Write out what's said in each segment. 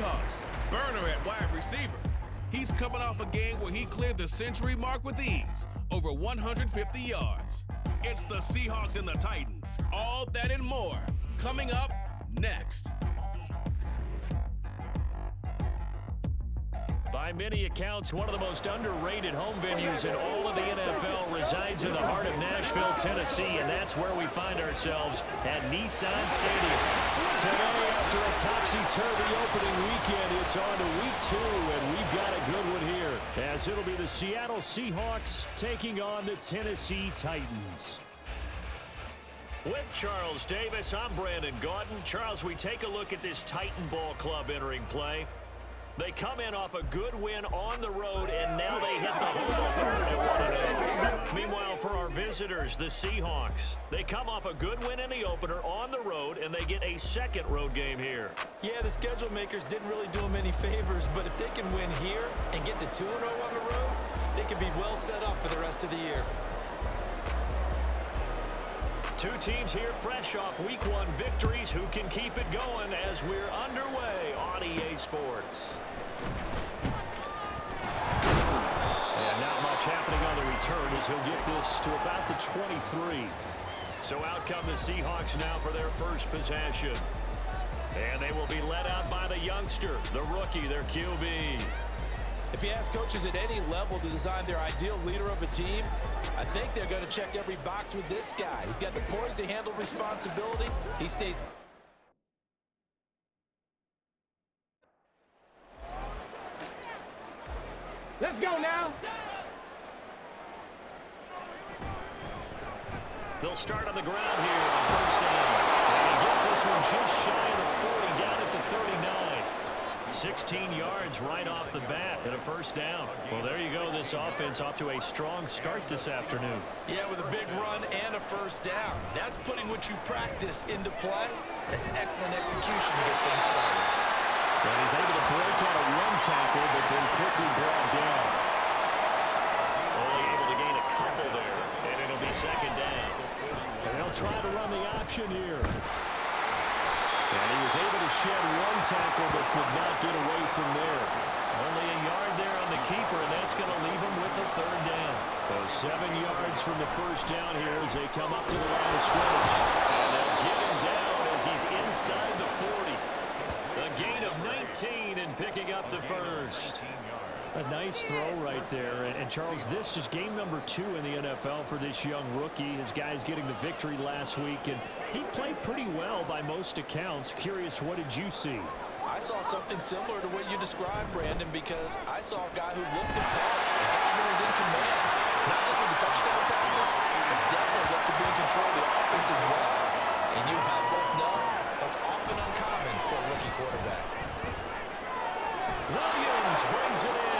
Seahawks. Burner at wide receiver. He's coming off a game where he cleared the century mark with ease, over 150 yards. It's the Seahawks and the Titans. All that and more coming up next. By many accounts, one of the most underrated home venues in all of the NFL resides in the heart of Nashville, Tennessee, and that's where we find ourselves at Nissan Stadium. Today, after a topsy-turvy opening weekend, it's on to week 2, and we've got a good one here, as it'll be the Seattle Seahawks taking on the Tennessee Titans. With Charles Davis, I'm Brandon Gaudin. Charles, we take a look at this Titan Ball Club entering play. They come in off a good win on the road, and now they hit the home opener at 1-0. Meanwhile, for our visitors, the Seahawks, they come off a good win in the opener on the road, and they get a second road game here. Yeah, the schedule makers didn't really do them any favors, but if they can win here and get to 2-0 on the road, they can be well set up for the rest of the year. Two teams here fresh off Week 1 victories. Who can keep it going as we're underway on EA Sports? And not much happening on the return as he'll get this to about the 23. So out come the Seahawks now for their first possession. And they will be led out by the youngster, the rookie, their QB. If you ask coaches at any level to design their ideal leader of a team, I think they're going to check every box with this guy. He's got the poise to handle responsibility. He stays... Let's go now. They'll start on the ground here on first down. And he gets this one just shy of the 40, down at the 39. 16 yards right off the bat and a first down. Well, there you go. This offense off to a strong start this afternoon. Yeah, with a big run and a first down. That's putting what you practice into play. That's excellent execution to get things started. And he's able to break out a one tackle, but then quickly brought down. Only able to gain a couple there, and it'll be second down. And they'll try to run the option here. And he was able to shed one tackle, but could not get away from there. Only a yard there on the keeper, and that's going to leave him with a third down. So 7 yards from the first down here as they come up to the line of scrimmage. And they'll get him down as he's inside the 40. A gain of 19 and picking up the first. A nice throw right there. And Charles, this is game number 2 in the NFL for this young rookie. His guys getting the victory last week, and he played pretty well by most accounts. Curious, what did you see? I saw something similar to what you described, Brandon, because I saw a guy who looked the part, a guy who was in command. Not just with the touchdown passes, but definitely looked to be in control of the offense as well. And you have both know that's often uncommon for a rookie quarterback. Williams brings it in.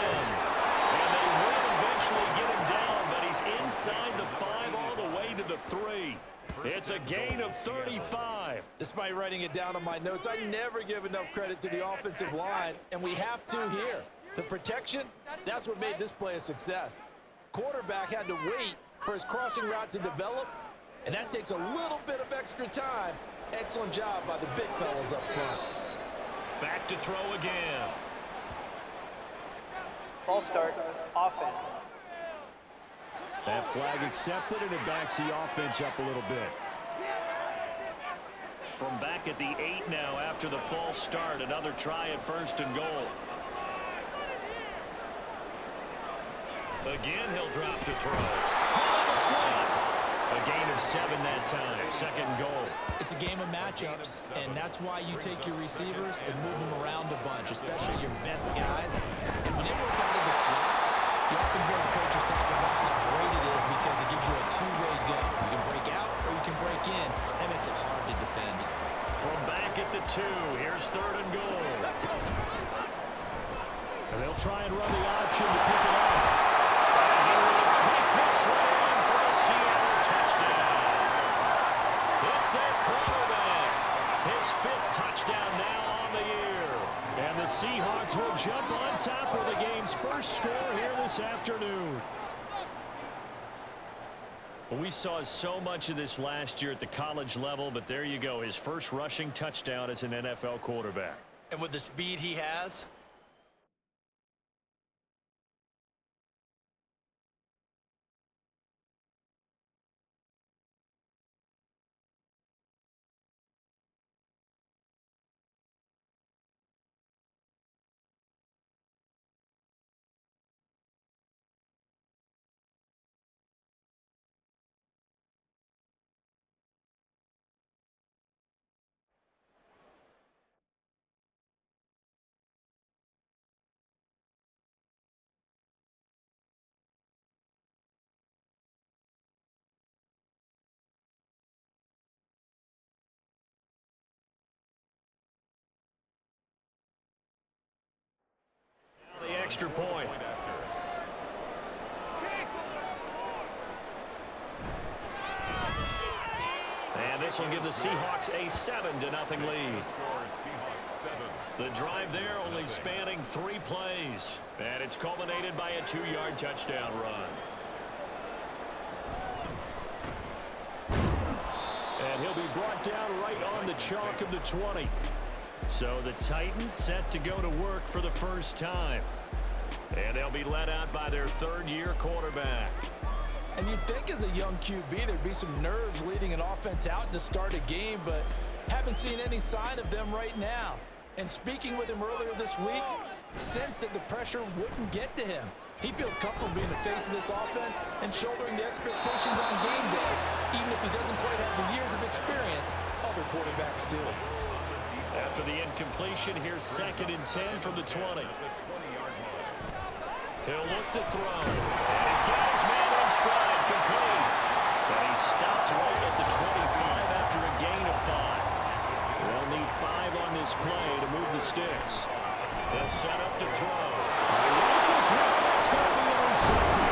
And they will eventually get him down, but he's inside the 5 all the way to the 3. It's a gain of 35. Despite writing it down on my notes, I never give enough credit to the offensive line, and we have to here. The protection, that's what made this play a success. Quarterback had to wait for his crossing route to develop, and that takes a little bit of extra time. Excellent job by the big fellas up front. Back to throw again. Ball start, offense. That flag accepted, and it backs the offense up a little bit. From back at the 8 now after the false start, another try at first and goal. Again, he'll drop to throw. Caught on the slot. A gain of 7 that time, second goal. It's a game of matchups, and that's why you take your receivers and move them around a bunch, especially your best guys. And when they work out of the slot, you often hear the coaches talk about how great it is because it gives you a two-way go. You can break out or you can break in. That makes it hard to defend. From back at the 2, here's third and goal. And they'll try and run the option to pick it up. And he will take this one for a Seattle touchdown. It's their quarterback. His 5th touchdown now on the year. And the Seahawks will jump on top of the game's first score here this afternoon. Well, we saw so much of this last year at the college level, but there you go, his first rushing touchdown as an NFL quarterback. And with the speed he has, The extra point. And this will give the Seahawks a 7-0 lead. The drive there only spanning 3 plays. And it's culminated by a 2-yard touchdown run. And he'll be brought down right on the chalk of the 20. So the Titans set to go to work for the first time. And they'll be led out by their third-year quarterback. and you'd think as a young QB there'd be some nerves leading an offense out to start a game, but haven't seen any sign of them right now. And speaking with him earlier this week, sensed that the pressure wouldn't get to him. He feels comfortable being the face of this offense and shouldering the expectations on game day, even if he doesn't quite have the years of experience other quarterbacks do. After the incompletion, here's 2nd and 10 from the 20. He'll look to throw. And he's got his man in stride, complete. And he stopped right at the 25 after a gain of 5. They'll need 5 on this play to move the sticks. They'll set up to throw. Rifles one, that's going to be intercepted.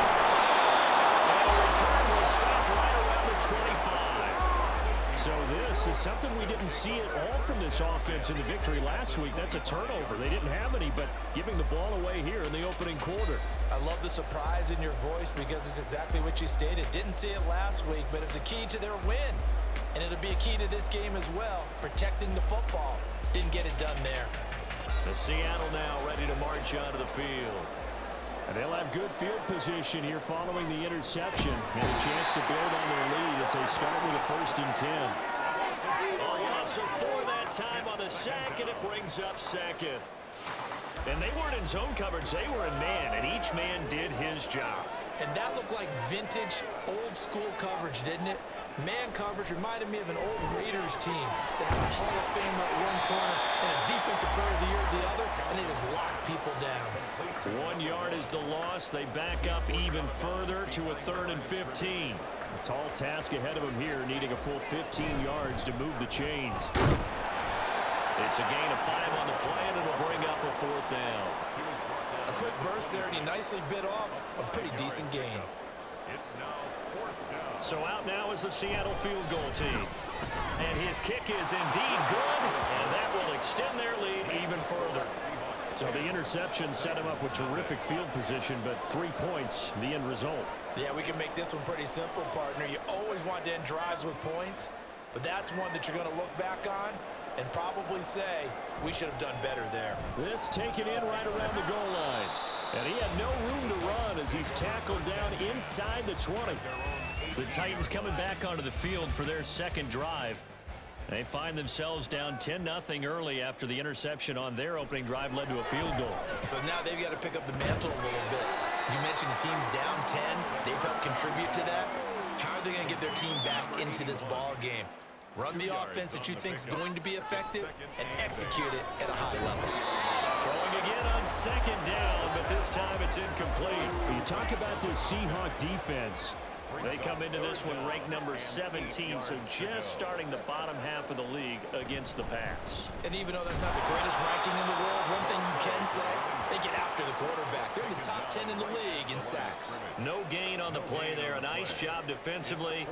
And the return will stop right around the 25. So this is something we didn't see at all from this offense in the victory last week. That's a turnover. They didn't have any, but giving the ball away here in the opening quarter. I love the surprise in your voice because it's exactly what you stated. Didn't see it last week, but it's a key to their win. And it'll be a key to this game as well, protecting the football. Didn't get it done there. The Seattle now ready to march onto the field. And they'll have good field position here following the interception and a chance to build on their lead as they start with a 1st and 10. A loss of 4 that time on the sack, and it brings up 2nd. And they weren't in zone coverage, they were in man, and each man did his job. And that looked like vintage, old-school coverage, didn't it? Man coverage reminded me of an old Raiders team that had a Hall of Famer at one corner and a defensive player of the year at the other, and they just locked people down. 1 yard is the loss. They back up even further to a 3rd and 15. A tall task ahead of them here, needing a full 15 yards to move the chains. It's a gain of 5 on the play, and it'll bring up a 4th down. A quick burst there, and he nicely bit off a pretty decent gain. So out now is the Seattle field goal team. And his kick is indeed good, and that will extend their lead even further. So the interception set him up with terrific field position, but 3 points, the end result. Yeah, we can make this one pretty simple, partner. You always want to end drives with points, but that's one that you're going to look back on and probably say, we should have done better there. This taken in right around the goal line. And he had no room to run as he's tackled down inside the 20. The Titans coming back onto the field for their 2nd drive. They find themselves down 10-0 early after the interception on their opening drive led to a field goal. So now they've got to pick up the mantle a little bit. You mentioned the team's down 10. They've helped contribute to that. How are they going to get their team back into this ball game? Run the offense that you think is going to be effective and execute it at a high level. Throwing again on 2nd down, but this time it's incomplete. When you talk about this Seahawk defense, they come into this one ranked number 17, so just starting the bottom half of the league against the pass. And even though that's not the greatest ranking in the world, one thing you can say, they get after the quarterback. They're in the top 10 in the league in sacks. No gain on the play there. A nice job defensively,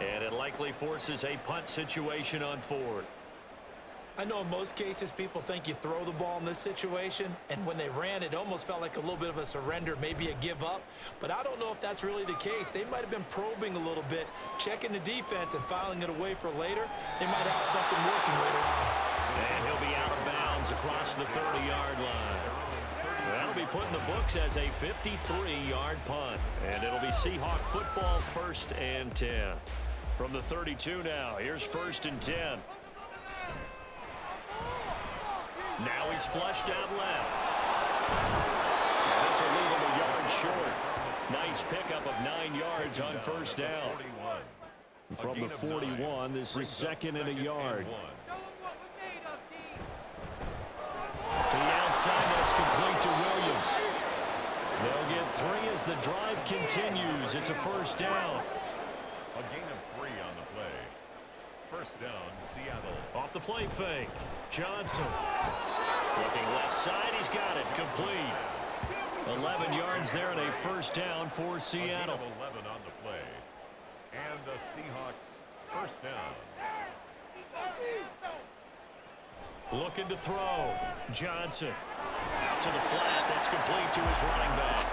and it likely forces a punt situation on 4th. I know in most cases people think you throw the ball in this situation, and when they ran, it almost felt like a little bit of a surrender, maybe a give up. But I don't know if that's really the case. They might have been probing a little bit, checking the defense and filing it away for later. They might have something working later on. And he'll be out of bounds yards across the 30-yard line. That'll be put in the books as a 53-yard punt. And it'll be Seahawk football 1st and 10. From the 32 now, here's 1st and 10. Now he's flushed out left. And this will leave him a yard short. Nice pickup of 9 yards on 1st down. From the 41, this is 2nd and a yard. To the outside, that's complete to Williams. They'll get 3 as the drive continues. It's a 1st down. A gain of 3 on the play. 1st down, Seattle. Off the play fake. Johnson. Looking left side, he's got it. Complete. 11 yards there and a 1st down for Seattle. A gain of 11 on the play. And the Seahawks 1st down. Looking to throw. Johnson. Out to the flat. That's complete to his running back.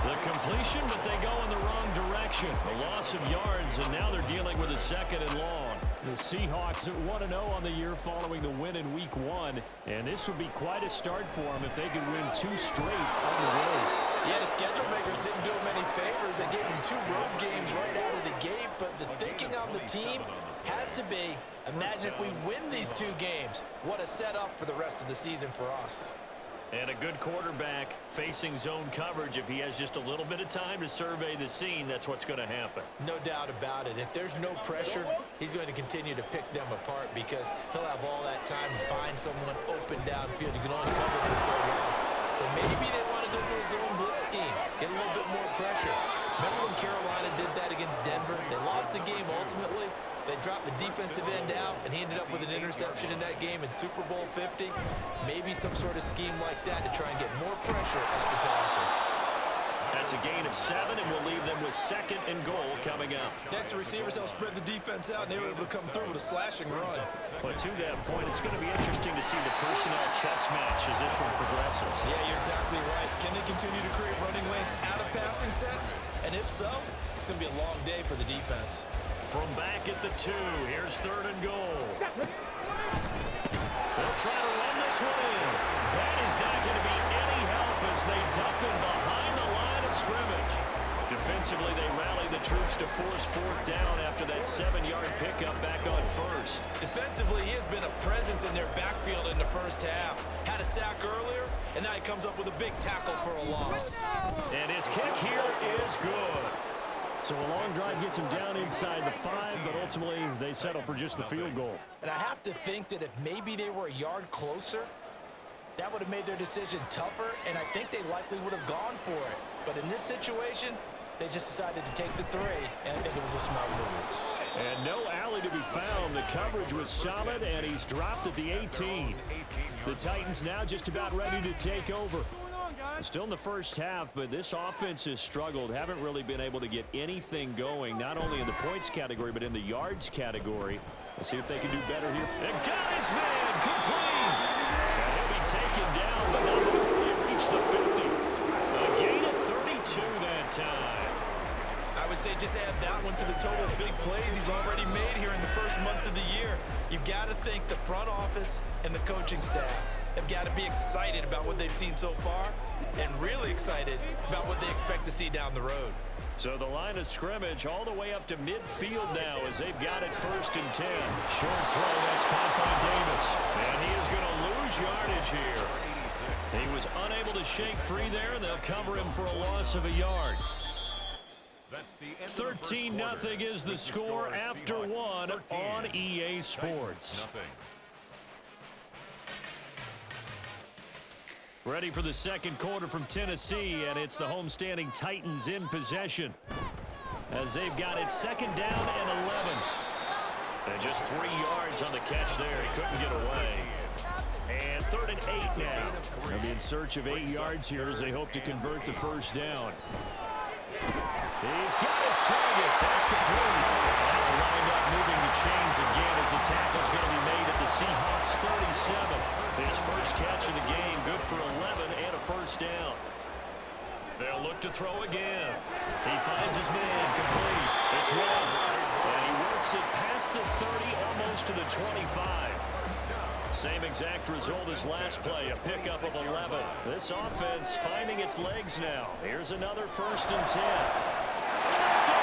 The completion, but they go in the wrong direction. A loss of yards, and now they're dealing with a 2nd and long. The Seahawks at 1-0 on the year following the win in Week 1. And this would be quite a start for them if they could win 2 straight on the road. Yeah, the schedule makers didn't do him any favors. They gave him 2 road games right out of the gate, but the thinking on the team has to be, imagine if we win these 2 games. What a setup for the rest of the season for us. And a good quarterback facing zone coverage. If he has just a little bit of time to survey the scene, that's what's going to happen. No doubt about it. If there's no pressure, he's going to continue to pick them apart because he'll have all that time to find someone open downfield. You can only cover for so long. So maybe they want to go to a zone blitz scheme, get a little bit more pressure. Remember when Carolina did that against Denver? They lost the game ultimately. They dropped the defensive end out, and he ended up with an interception in that game in Super Bowl 50. Maybe some sort of scheme like that to try and get more pressure at the passer. That's a gain of 7, and we'll leave them with 2nd and goal coming up. Next, the receivers help spread the defense out, and they were able to come through with a slashing run. But to that point, it's going to be interesting to see the personnel chess match as this one progresses. Yeah, you're exactly right. Can they continue to create running lanes out of passing sets? And if so, it's going to be a long day for the defense. From back at the 2, here's 3rd and goal. They'll try to run this one in. That is not going to be any help as they dump him behind the line of scrimmage. Defensively, they rally the troops to force 4th down after that 7-yard pickup back on 1st. Defensively, he has been a presence in their backfield in the 1st half. Had a sack earlier, and now he comes up with a big tackle for a loss. And his kick here is good. So a long drive gets him down inside the 5, but ultimately they settle for just the field goal. And I have to think that if maybe they were a yard closer, that would have made their decision tougher, and I think they likely would have gone for it. But in this situation, they just decided to take the 3, and I think it was a smart move. And no alley to be found. The coverage was solid, and he's dropped at the 18. The Titans now just about ready to take over. Still in the 1st half, but this offense has struggled. Haven't really been able to get anything going, not only in the points category, but in the yards category. We'll see if they can do better here. And got his man complete. And he'll be taken down, but not before he reached the 50. A gain of 32 that time. I would say just add that one to the total of big plays he's already made here in the 1st month of the year. You've got to think the front office and the coaching staff have got to be excited about what they've seen so far and really excited about what they expect to see down the road. So the line of scrimmage all the way up to midfield now as they've got it 1st and 10. Short throw, that's caught by Davis. And he is going to lose yardage here. He was unable to shake free there, and they'll cover him for a loss of a yard. 13-0 is the score after 1 on EA Sports. Ready for the 2nd quarter from Tennessee, and it's the homestanding Titans in possession as they've got it 2nd down and 11. And just 3 yards on the catch there. He couldn't get away. And 3rd and 8 now. They'll be in search of 8 yards here as they hope to convert the 1st down. He's got his target. That's complete. And he'll wind up moving the chains again as the tackle's going to be made at the Seahawks 37. His first catch of the game, good for 11 and a 1st down. They'll look to throw again. He finds his man complete. It's one. And he works it past the 30, almost to the 25. Same exact result as last play, a pickup of 11. This offense finding its legs now. Here's another 1st and 10. Touchdown!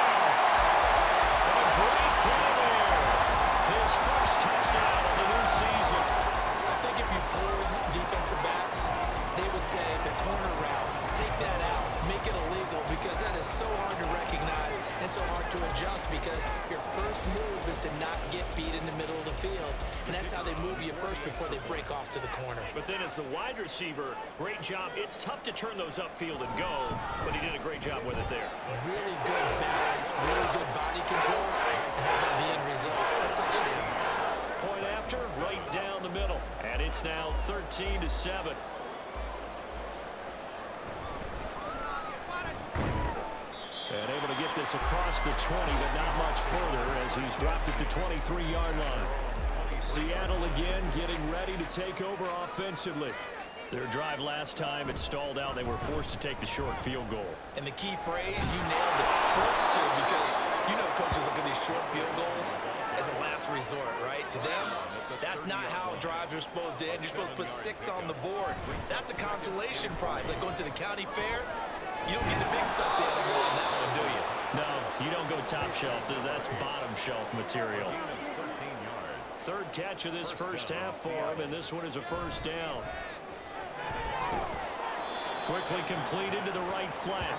A great play there. His first touchdown of the new season. I think if you pulled defensive backs, they would say the corner route, take that out, make it illegal, because that is so hard to recognize and so hard to adjust, because your first move is to not get beat in the middle of the field, and that's how they move you first before they break off to the corner. But then as the wide receiver, great job. It's tough to turn those upfield and go, but he did a great job with it there. Really good balance, really good body control, and how about the end result? A touchdown. Point after, right down the middle, and it's now 13-7. And able to get this across the 20, but not much further as he's dropped it to 23-yard line. Seattle again getting ready to take over offensively. Their drive last time, it stalled out. They were forced to take the short field goal. And the key phrase, you nailed it, forced to, because you know coaches look at these short field goals as a last resort, right? To them, that's not how drives are supposed to end. You're supposed to put 6 on the board. That's a consolation prize, like going to the county fair. You don't get the big stuffed animal on that one, do you? No, you don't go top shelf. That's bottom shelf material. 3rd catch of this first half for him, and this one is a 1st down. Quickly completed to the right flat.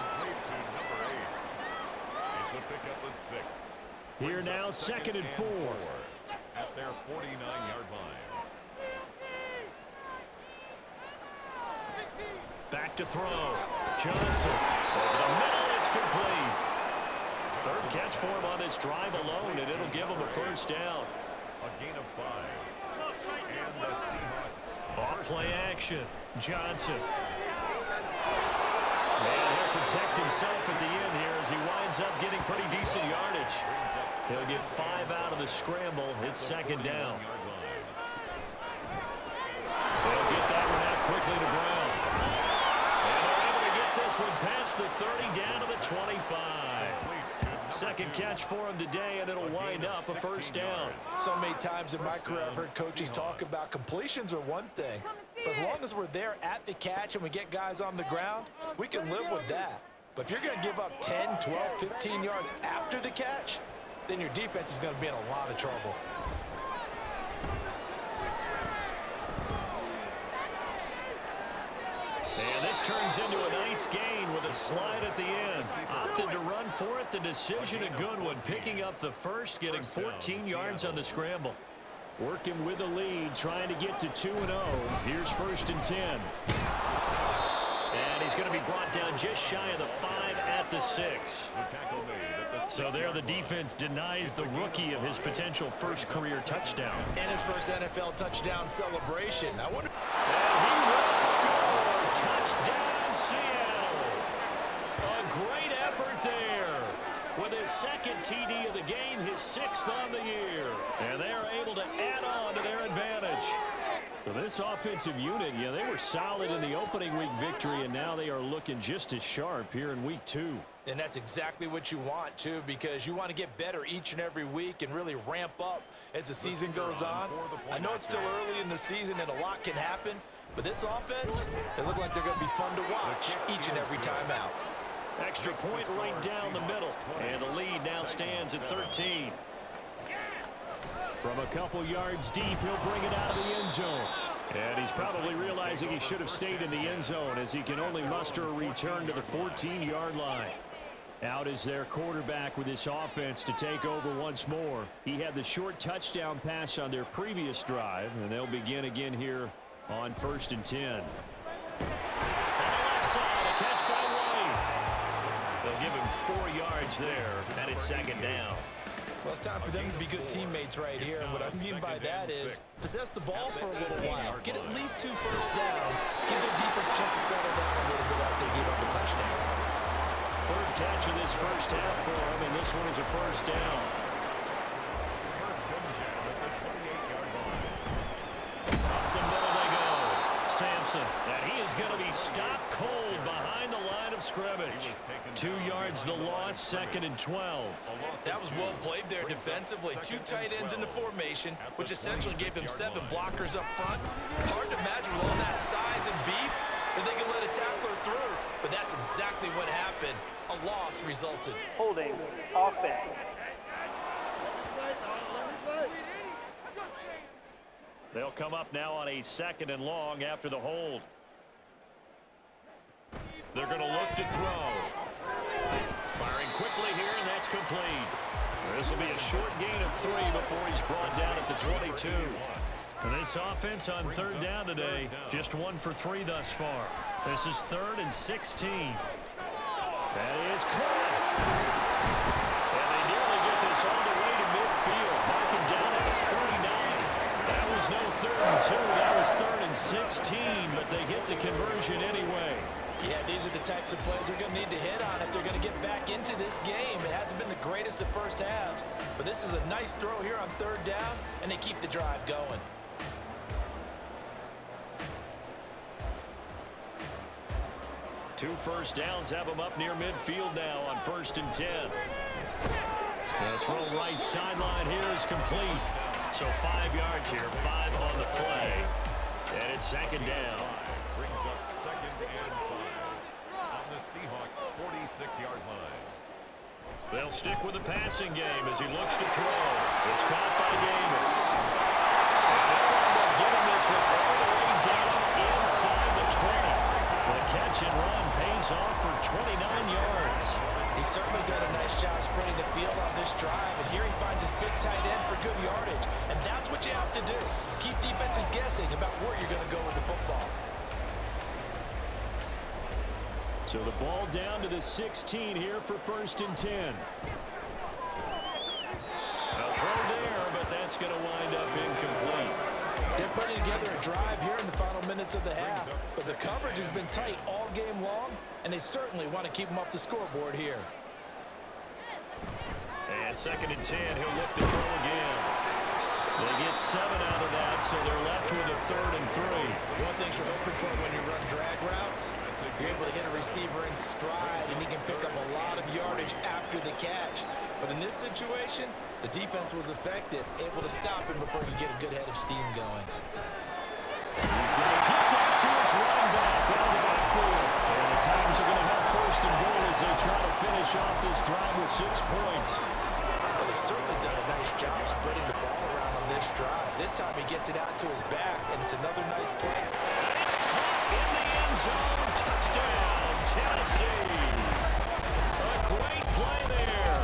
It's a pickup of 6. Here now, 2nd and 4. At their 49-yard line. Back to throw. Johnson. Over the middle, it's complete. 3rd catch for him on this drive alone, and it'll give him a 1st down. A gain of 5. And the Seahawks. Off play action. Johnson. And he'll protect himself at the end here as he winds up getting pretty decent yardage. He'll get 5 out of the scramble. It's 2nd down. They'll get that one out quickly to Brown. And they're able to get this one past the 30 down to the 25. 2nd catch for him today, and it'll wind up a 1st down. So many times in my career I've heard coaches talk about completions are one thing, but as long as we're there at the catch and we get guys on the ground, we can live with that. But if you're going to give up 10, 12, 15 yards after the catch, then your defense is going to be in a lot of trouble. And this turns into a nice gain with a slide at the end. Opted to run for it. The decision a good one. Picking up the 1st, getting 14 yards on the scramble. Working with a lead, trying to get to 2-0. Here's 1st and 10. And he's going to be brought down just shy of the 5 at the 6. So there the defense denies the rookie of his potential 1st career touchdown. And his 1st NFL touchdown celebration. I wonder. And he will score. Touchdown, Seattle. A great effort there. With his 2nd TD of the game, his 6th on the year. And they are able to add on to their advantage. So this offensive unit, yeah, they were solid in the opening week victory, and now they are looking just as sharp here in week 2. And that's exactly what you want, too, because you want to get better each and every week and really ramp up as the season goes on. I know it's still early in the season and a lot can happen, but this offense, they look like they're going to be fun to watch each and every time out. Extra point right down the middle, and the lead now stands at 13. From a couple yards deep, he'll bring it out of the end zone. And he's probably realizing he should have stayed in the end zone as he can only muster a return to the 14-yard line. Out is their quarterback with this offense to take over once more. He had the short touchdown pass on their previous drive, and they'll begin again here on 1st and 10. On the left side, a catch by White. They'll give him 4 yards there, and it's 2nd down. Well, it's time for them to be good teammates right here. And what I mean by that is possess the ball for a little while. Get at least 2 1st downs. Give their defense a chance to settle down a little bit after they give up a touchdown. 3rd catch of this first half for him, and this one is a 1st down. 1st and 10 at the 28-yard line. Up the middle they go. Sampson, and he is going to be stopped cold behind the line of scrimmage. 2 yards the loss, 2nd and 12. That was well played there defensively. 2 tight ends in the formation, which essentially gave them 7 blockers up front. Hard to imagine with all that size and beef that they could let a tackler through, but that's exactly what happened. A loss resulted. Holding offense. They'll come up now on a 2nd and long after the hold. They're going to look to throw. Firing quickly here, and that's complete. This will be a short gain of 3 before he's brought down at the 22. And this offense on 3rd down today, just 1 for 3 thus far. This is 3rd and 16. That is caught. And they nearly get this all the way to midfield, marking down at the 39. That was no 3rd and 2. That was 3rd and 16, but they get the conversion anyway. Yeah, these are the types of plays they're going to need to hit on if they're going to get back into this game. It hasn't been the greatest of first halves, but this is a nice throw here on 3rd down, and they keep the drive going. Two first downs have them up near midfield now on 1st and 10. The throw right sideline here is complete. So 5 yards here, 5 on the play. And it's 2nd down. Brings up 2nd and 5 on the Seahawks' 46-yard line. They'll stick with the passing game as he looks to throw. It's caught by Davis. And they'll end up getting this one all the way down inside the 20. The catch and run pays off for 29 yards. He's certainly done a nice job spreading the field on this drive, and here he finds his big tight end for good yardage. And that's what you have to do. Keep defenses guessing about where you're going to go with the football. So the ball down to the 16 here for 1st and 10. A throw there, but that's going to wind up incomplete. They're putting together a drive here in the final minutes of the half, but the coverage has been tight all game long, and they certainly want to keep them off the scoreboard here. And 2nd and 10, he'll look to throw again. They get 7 out of that, so they're left with a 3rd and 3. One thing you're hoping for when you run drag routes, you're able to hit a receiver in stride, and he can pick up a lot of yardage after the catch. But in this situation, the defense was effective, able to stop him before he get a good head of steam going. He's going to get that to his running back out of the backfield. And the Titans are going to have 1st and goal as they try to finish off this drive with 6 points. Well, they've certainly done a nice job spreading the ball around on this drive. This time he gets it out to his back, and it's another nice play. It's caught in the end zone. Touchdown, Tennessee. A great play there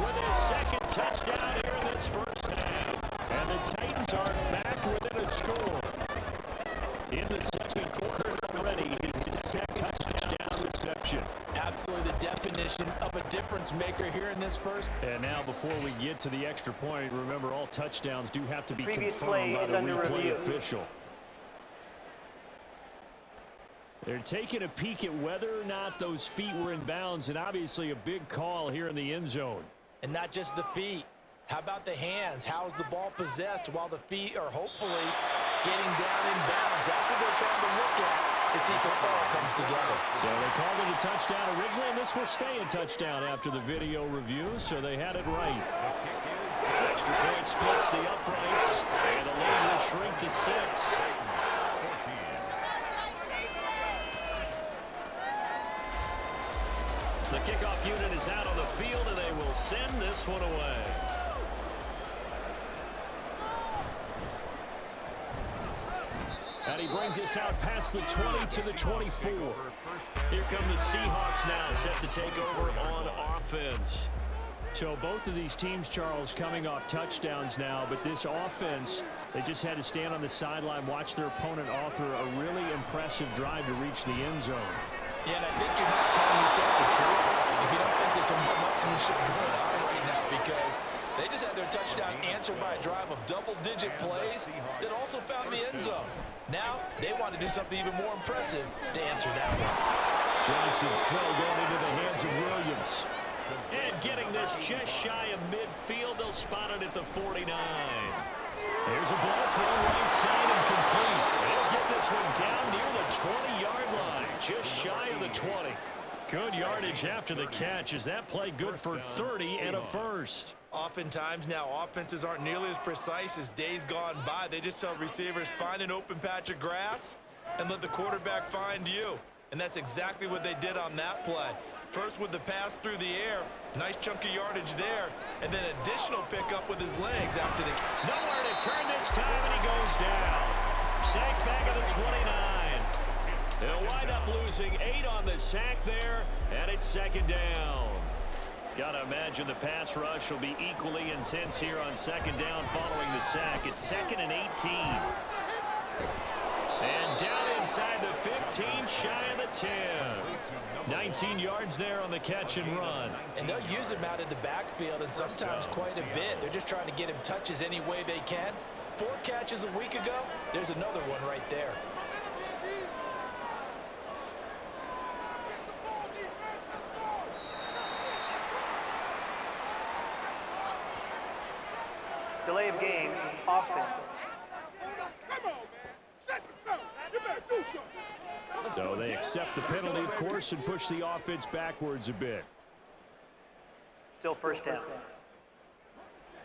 with his 2nd touchdown here in this first half. And the Titans are back within a score. In the 2nd quarter already, his 2nd touchdown reception. Absolutely the definition of a difference maker here in this first. And now before we get to the extra point, remember all touchdowns do have to be Previous confirmed by play the is under replay review. official. They're taking a peek at whether or not those feet were in bounds, and obviously a big call here in the end zone. And not just the feet. How about the hands? How is the ball possessed while the feet are hopefully getting down in bounds? That's what they're trying to look at to see if it all comes together. So they called it a touchdown originally, and this will stay a touchdown after the video review, so they had it right. Extra point splits the uprights, and the lead will shrink to 6. The kickoff unit is out on the field, and they will send this one away. And he brings us out past the 20 to the 24. Here come the Seahawks now, set to take over on offense. So both of these teams, Charles, coming off touchdowns now, but this offense, they just had to stand on the sideline, watch their opponent author a really impressive drive to reach the end zone. Yeah, and I think you're not telling yourself the truth if you don't think there's some one-upsmanship going on right now, because they just had their touchdown answered by a drive of double-digit plays that also found the end zone. Now, they want to do something even more impressive to answer that one. Johnson's throw going into the hands of Williams. And getting this just shy of midfield, they'll spot it at the 49. There's a ball throw right side and complete. They'll get this one down near the 20-yard line, just shy of the 20. Good yardage after the catch. Is that play good for 30 and a first? Oftentimes now, offenses aren't nearly as precise as days gone by. They just tell receivers, find an open patch of grass and let the quarterback find you. And that's exactly what they did on that play. First with the pass through the air, nice chunky yardage there, and then additional pickup with his legs after the... Nowhere to turn this time, and he goes down. Sacked back at the 29. They'll wind up losing 8 on the sack there, and it's second down. Got to imagine the pass rush will be equally intense here on second down following the sack. It's 2nd and 18. And down inside the 15, shy of the 10. 19 yards there on the catch and run. And they'll use him out in the backfield, and sometimes quite a bit. They're just trying to get him touches any way they can. 4 catches a week ago, there's another one right there. Delay of game, offense. So they accept the penalty, of course, and push the offense backwards a bit. Still first down.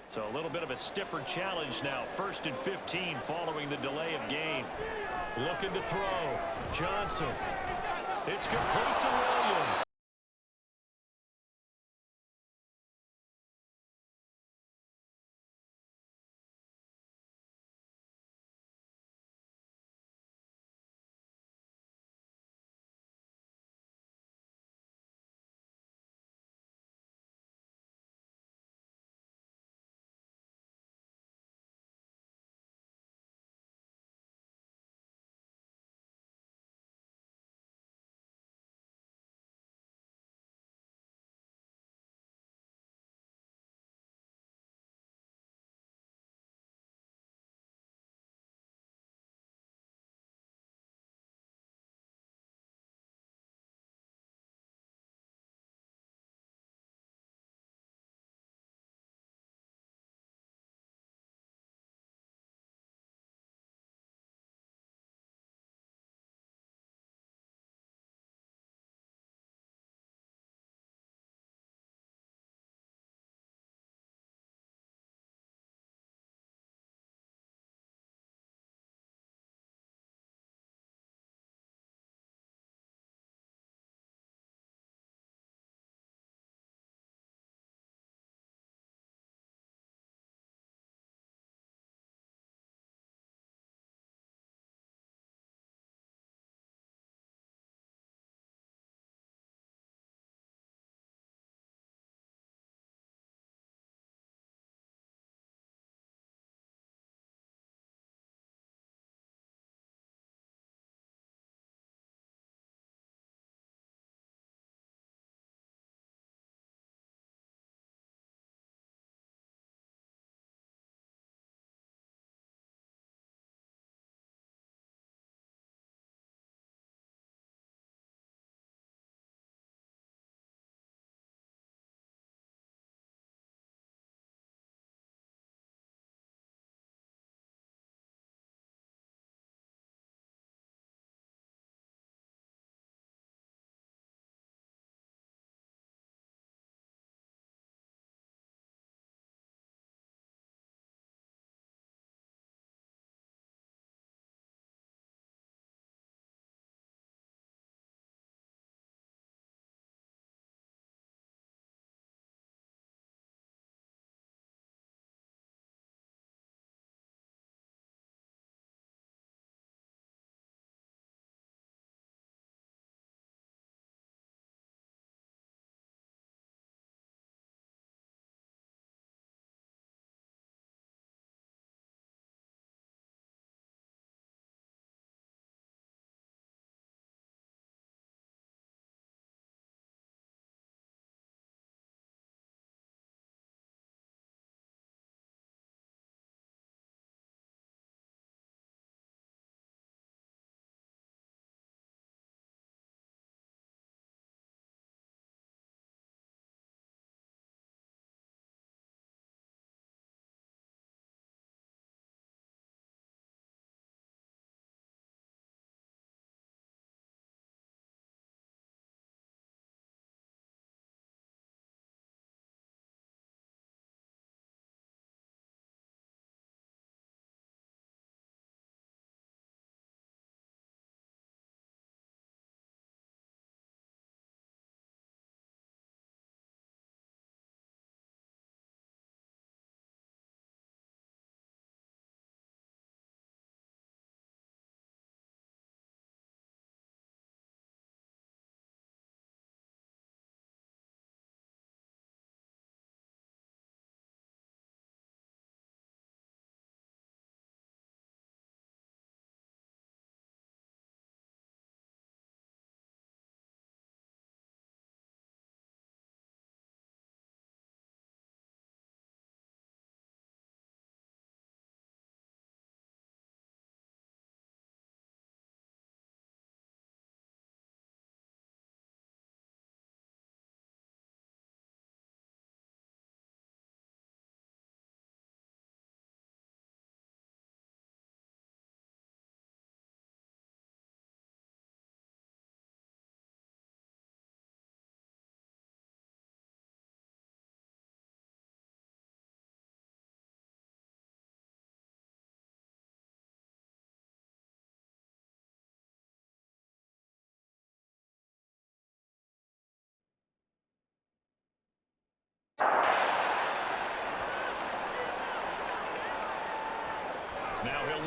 So a little bit of a stiffer challenge now. 1st and 15 following the delay of game. Looking to throw. Johnson. It's complete to Williams.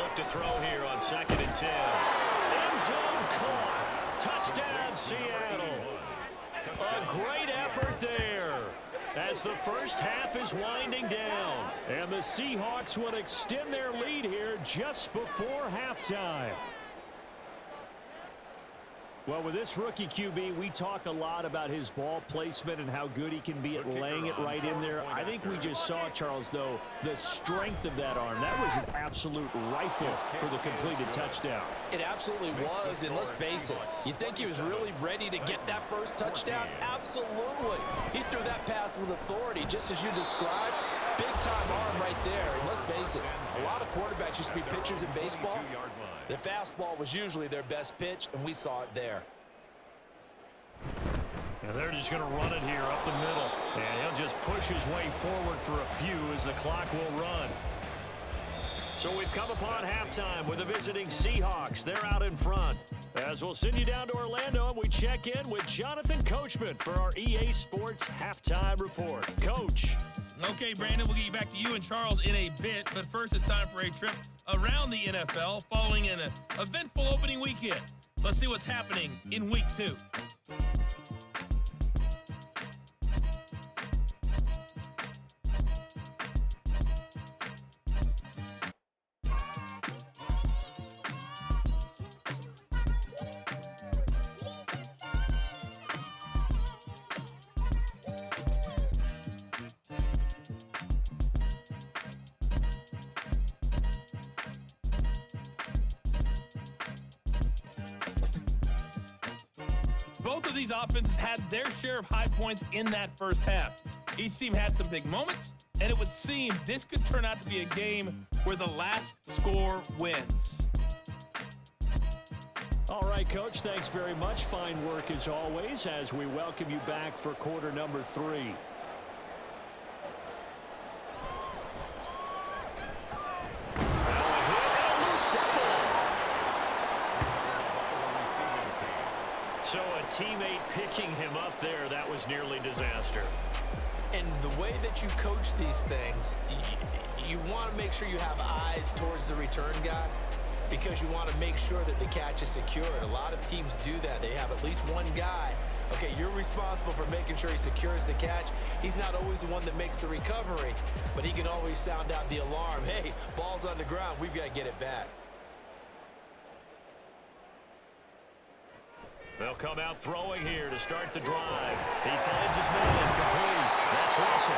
look to throw here on 2nd and 10. End zone caught. Touchdown, Seattle. A great effort there as the first half is winding down. And the Seahawks would extend their lead here just before halftime. Well, with this rookie QB, we talk a lot about his ball placement and how good he can be at laying it right in there. I think we just saw, Charles, though, the strength of that arm. That was an absolute rifle for the completed touchdown. It absolutely was, and let's face it, you think he was really ready to get that first touchdown? Absolutely. He threw that pass with authority, just as you described. Big-time arm right there, and let's face it, a lot of quarterbacks used to be pitchers in baseball. The fastball was usually their best pitch, and we saw it there. And they're just going to run it here up the middle. And he'll just push his way forward for a few as the clock will run. So we've come upon halftime with the visiting Seahawks. They're out in front. As we'll send you down to Orlando, and we check in with Jonathan Coachman for our EA Sports Halftime Report. Coach. Okay, Brandon, we'll get you back to you and Charles in a bit, but first it's time for a trip around the NFL following an eventful opening weekend. Let's see what's happening in Week 2. Both of these offenses had their share of high points in that first half. Each team had some big moments, and it would seem this could turn out to be a game where the last score wins. All right, Coach, thanks very much. Fine work as always as we welcome you back for quarter number 3. So a teammate picking him up there, that was nearly disaster. And the way that you coach these things, you want to make sure you have eyes towards the return guy because you want to make sure that the catch is secured. A lot of teams do that. They have at least one guy. Okay, you're responsible for making sure he secures the catch. He's not always the one that makes the recovery, but he can always sound out the alarm. Hey, ball's on the ground. We've got to get it back. They'll come out throwing here to start the drive. He finds his man complete. That's Russell.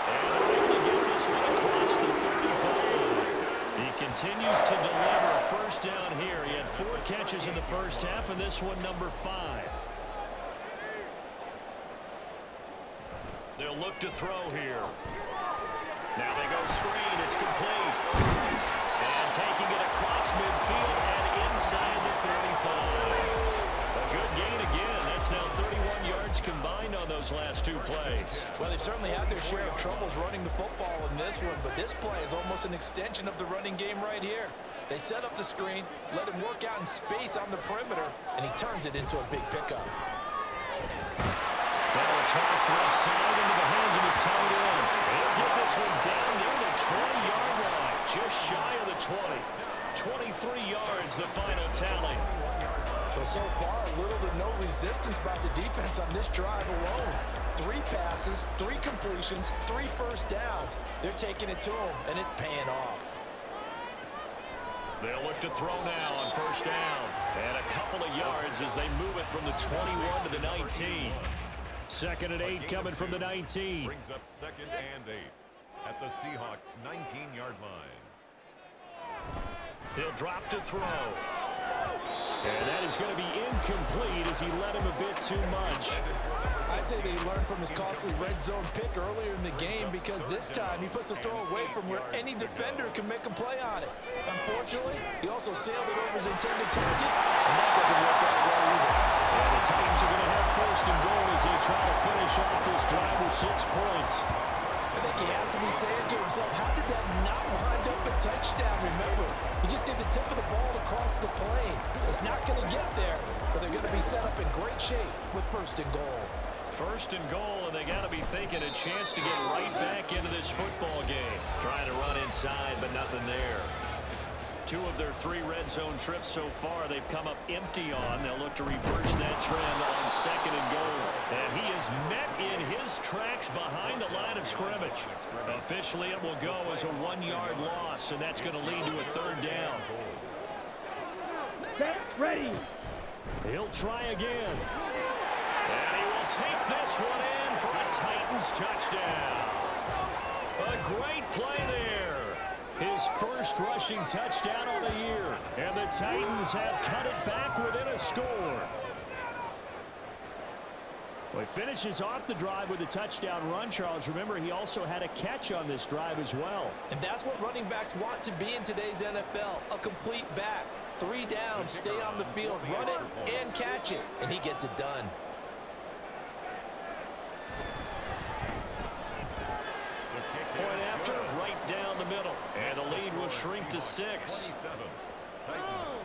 And they're able to get this one across the 35. He continues to deliver first down here. He had 4 catches in the first half, and this one number 5. They'll look to throw here. Now they go screen. It's complete. And taking it across midfield and inside the 35. Good gain again. That's now 31 yards combined on those last 2 plays. Well, they certainly had their share of troubles running the football in this one, but this play is almost an extension of the running game right here. They set up the screen, let him work out in space on the perimeter, and he turns it into a big pickup. Now a toss left side into the hands of his tight end. He'll get this one down near the 20-yard line, just shy of the 20. 23 yards, the final tally. Well, so far, little to no resistance by the defense on this drive alone. 3 passes, 3 completions, 3 first downs. They're taking it to him, and it's paying off. They'll look to throw now on first down. And a couple of yards as they move it from the 21 to the 19. 2nd and 8 coming from the 19. Brings up 2nd and 8 at the Seahawks' 19-yard line. He'll drop to throw. And that is going to be incomplete as he led him a bit too much. I'd say they learned from his costly red zone pick earlier in the game because this time he puts the throw away from where any defender can make a play on it. Unfortunately, he also sailed it over his intended target, and that doesn't work out well either. And the Titans are going to have 1st and goal as they try to finish off this drive with 6 points. I think he has to be saying to himself, how did that not wind up a touchdown? Remember, he just did the tip of the ball across the plane. It's not going to get there, but they're going to be set up in great shape with 1st and goal. 1st and goal, and they got to be thinking a chance to get right back into this football game. Trying to run inside, but nothing there. 2 of their 3 red zone trips so far they've come up empty on. They'll look to reverse that trend on 2nd and goal. And he is met in his tracks behind the line of scrimmage. Officially, it will go as a 1-yard loss, and that's going to lead to a 3rd down. That's ready. He'll try again. And he will take this one in for a Titans touchdown. A great play there. His first rushing touchdown of the year. And the Titans have cut it back within a score. Well, he finishes off the drive with a touchdown run, Charles. Remember, he also had a catch on this drive as well. And that's what running backs want to be in today's NFL, a complete back. 3 downs, stay on the field, run it, and catch it. And he gets it done. Point after, right down the middle. And the lead will shrink to 6. 27. Titans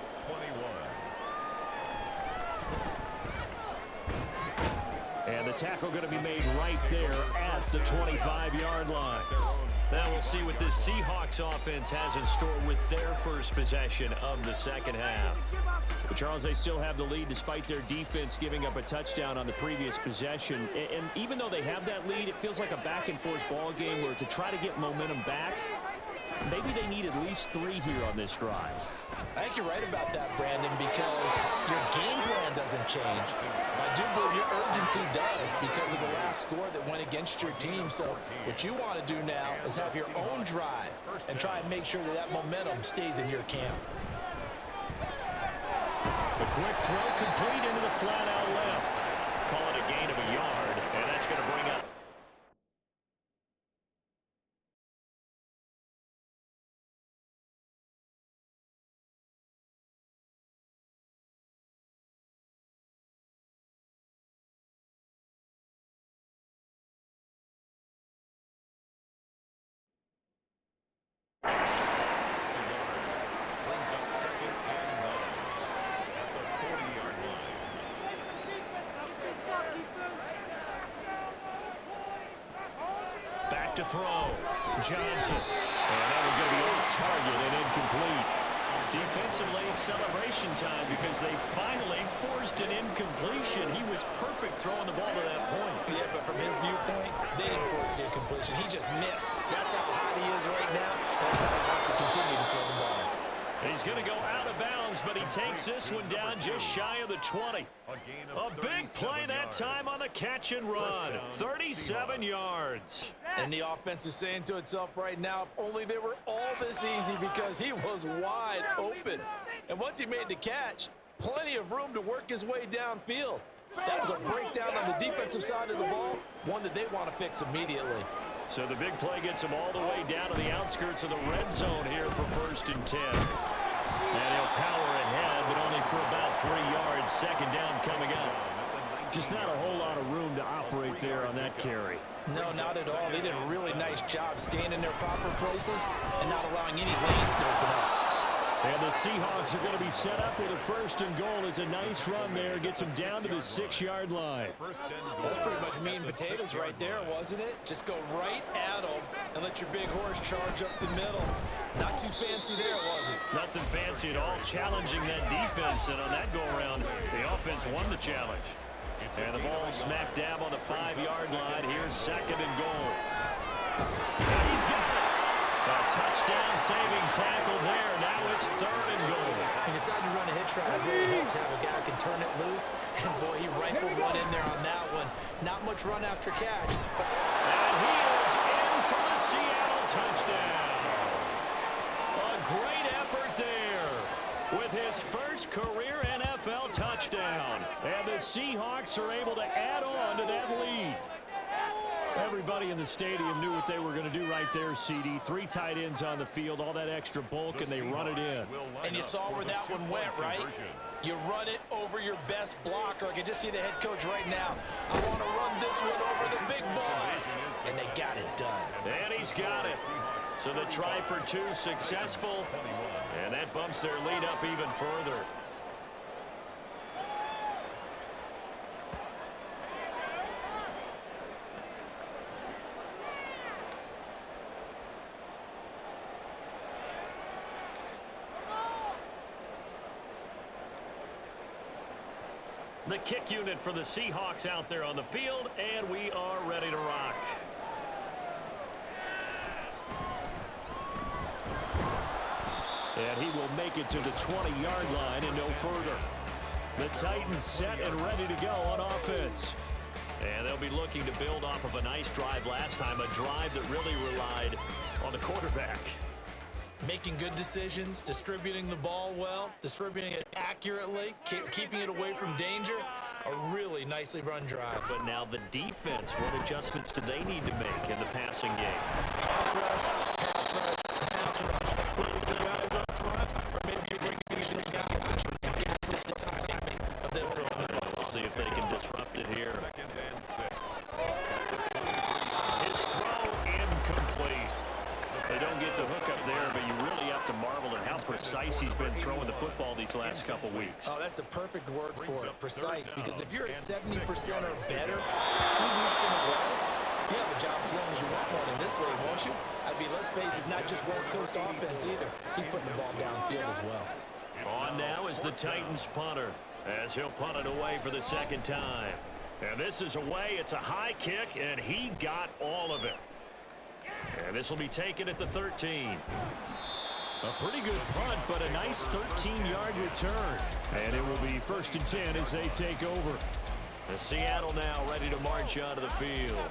21. And the tackle going to be made right there at the 25-yard line. Now we'll see what this Seahawks offense has in store with their first possession of the second half. But Charles, they still have the lead despite their defense giving up a touchdown on the previous possession. And even though they have that lead, it feels like a back-and-forth ball game where to try to get momentum back, maybe they need at least 3 here on this drive. I think you're right about that, Brandon, because your game plan doesn't change. I do believe your urgency does because of the last score that went against your team. So what you want to do now is have your own drive and try and make sure that that momentum stays in your camp. The quick throw complete into the flat out left. Call it a gain of a yard, and that's going to bring up. Brings up 2nd and 9 at the 40-yard line. Back to throw. Johnson. And that was going to be off target and incomplete. Defensively, celebration time because they finally forced an incompletion. He was perfect throwing the ball to that point. Yeah, but from his viewpoint, they didn't force the incompletion. He just missed. That's how hot he is right now. That's how he wants to continue to throw the ball. He's going to go out of bounds, but he takes this one down just shy of the 20. A big play that time on the catch and run. 37 yards. And the offense is saying to itself right now, if only they were all this easy because he was wide open. And once he made the catch, plenty of room to work his way downfield. That was a breakdown on the defensive side of the ball, one that they want to fix immediately. So the big play gets him all the way down to the outskirts of the red zone here for 1st and 10. And he'll power ahead, but only for about 3 yards. 2nd down coming up. Just not a whole lot of room to operate there on that carry. No, not at all. They did a really nice job staying in their proper places and not allowing any lanes to open up. And the Seahawks are going to be set up with a 1st and goal. It's a nice run there. Gets them down to the 6-yard line. That's pretty much meat and potatoes right there, wasn't it? Just go right at them and let your big horse charge up the middle. Not too fancy there, was it? Nothing fancy at all. Challenging that defense. And on that go-around, the offense won the challenge. And the ball smack dab on the 5-yard line. Here's 2nd and goal. And he's got it. A touchdown saving tackle there. Now it's 3rd and goal. He decided to run a hitch route. It really helps to have a guy who can turn it loose. And boy, he rifled one in there on that one. Not much run after catch. And he is in for the Seattle touchdown. A great effort there with his first career NFL touchdown. And the Seahawks are able to add on to that lead. Everybody in the stadium knew what they were going to do right there, CD. 3 tight ends on the field, all that extra bulk, and they run it in. And you saw where that one went, right? You run it over your best blocker. I can just see the head coach right now. I want to run this one over the big boy. And they got it done. And he's got it. So the try for 2 successful, and that bumps their lead up even further. The kick unit for the Seahawks out there on the field, and we are ready to rock. And he will make it to the 20-yard line and no further. The Titans set and ready to go on offense. And they'll be looking to build off of a nice drive last time, a drive that really relied on the quarterback. Making good decisions, distributing the ball well, distributing it accurately, keeping it away from danger. A really nicely run drive. But now the defense, what adjustments do they need to make in the passing game? Pass rush, pass rush, pass rush. Whether it's the guys up front, or maybe you're bringing in the guy just the timing of them throwing the ball. We'll see if they can disrupt it here. 2nd and 6. His throw incomplete. They don't get the hook up there, but you really have to marvel at how precise he's been throwing the football these last couple weeks. Oh, that's the perfect word for it, precise, because if you're at 70% or better 2 weeks in a row, you have a job as long as you want one in this league, won't you? I mean, let's face it, it's not just West Coast offense either. He's putting the ball downfield as well. On now is the Titans punter, as he'll punt it away for the second time. And this is away. It's a high kick, and he got all of it. And this will be taken at the 13. A pretty good punt, but a nice 13-yard return. And it will be 1st and 10 as they take over. The Seattle now ready to march onto the field.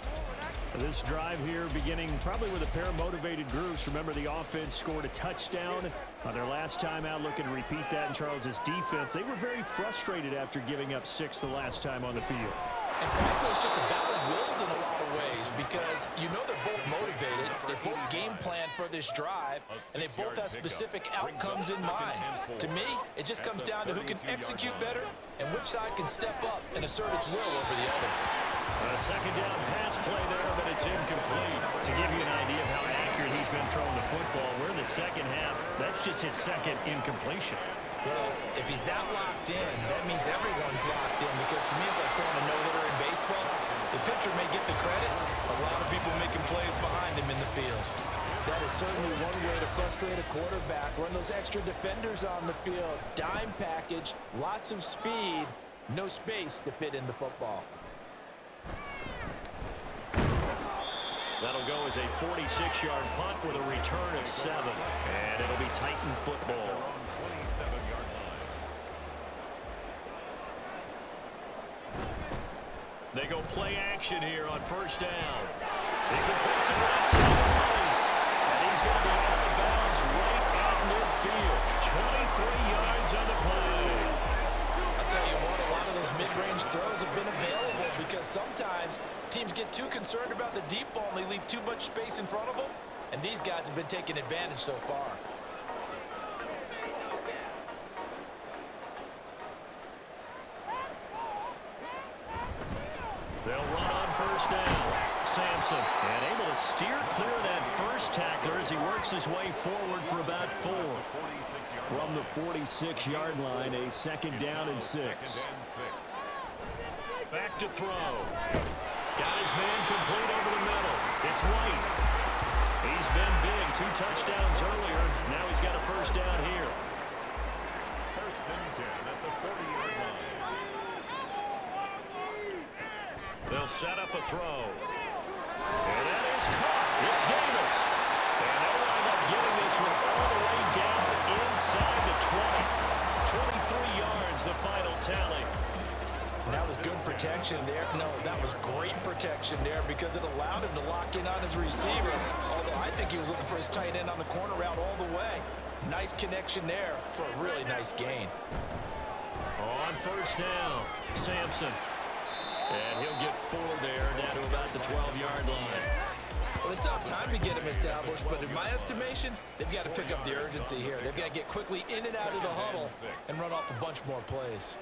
This drive here beginning probably with a pair of motivated groups. Remember, the offense scored a touchdown on their last time out. Looking to repeat that in Charles's defense. They were very frustrated after giving up 6 the last time on the field. And frankly, it's just a battle of wills in a lot of ways because you know they're both motivated, they both game plan for this drive, and they both have specific outcomes in mind. To me, it just comes down to who can execute better and which side can step up and assert its will over the other. A second down pass play there, but it's incomplete. To give you an idea of how accurate he's been throwing the football, we're in the second half. That's just his second incompletion. Well, if he's that locked in, that means everyone's locked in because to me it's like throwing a no-hitter in baseball. The pitcher may get the credit, a lot of people making plays behind him in the field. That is certainly one way to frustrate a quarterback. Run those extra defenders on the field. Dime package, lots of speed, no space to fit in the football. That'll go as a 46-yard punt with a return of 7. And it'll be Titan football. 27-yard line. They go play action here on 1st down. He completes it right side of the lane. And he's going to be out of bounds right at midfield. 23 yards on the play. I'll tell you what, a lot of those mid-range throws have been available because sometimes teams get too concerned about the deep ball and they leave too much space in front of them, and these guys have been taking advantage so far. They'll run on 1st down. Sampson, and able to steer clear of that first tackler as he works his way forward for about 4. From the 46-yard line, a 2nd down and 6. Back to throw. Got his man complete over the middle. It's White. He's been big. 2 touchdowns earlier. Now he's got a 1st down here. 1st and 10 at the 40-yard line. They'll set up a throw. And that is caught. It's Davis. And they'll wind up getting this one all the way down inside the 20. 23 yards, the final tally. That was good protection there. No, that was great protection there because it allowed him to lock in on his receiver. Although I think he was looking for his tight end on the corner route all the way. Nice connection there for a really nice gain. On 1st down, Sampson. And he'll get 4 there, down to about the 12-yard line. Well, they still have time to get him established, but in my estimation, they've got to pick up the urgency here. They've got to get quickly in and out of the huddle and run off a bunch more plays.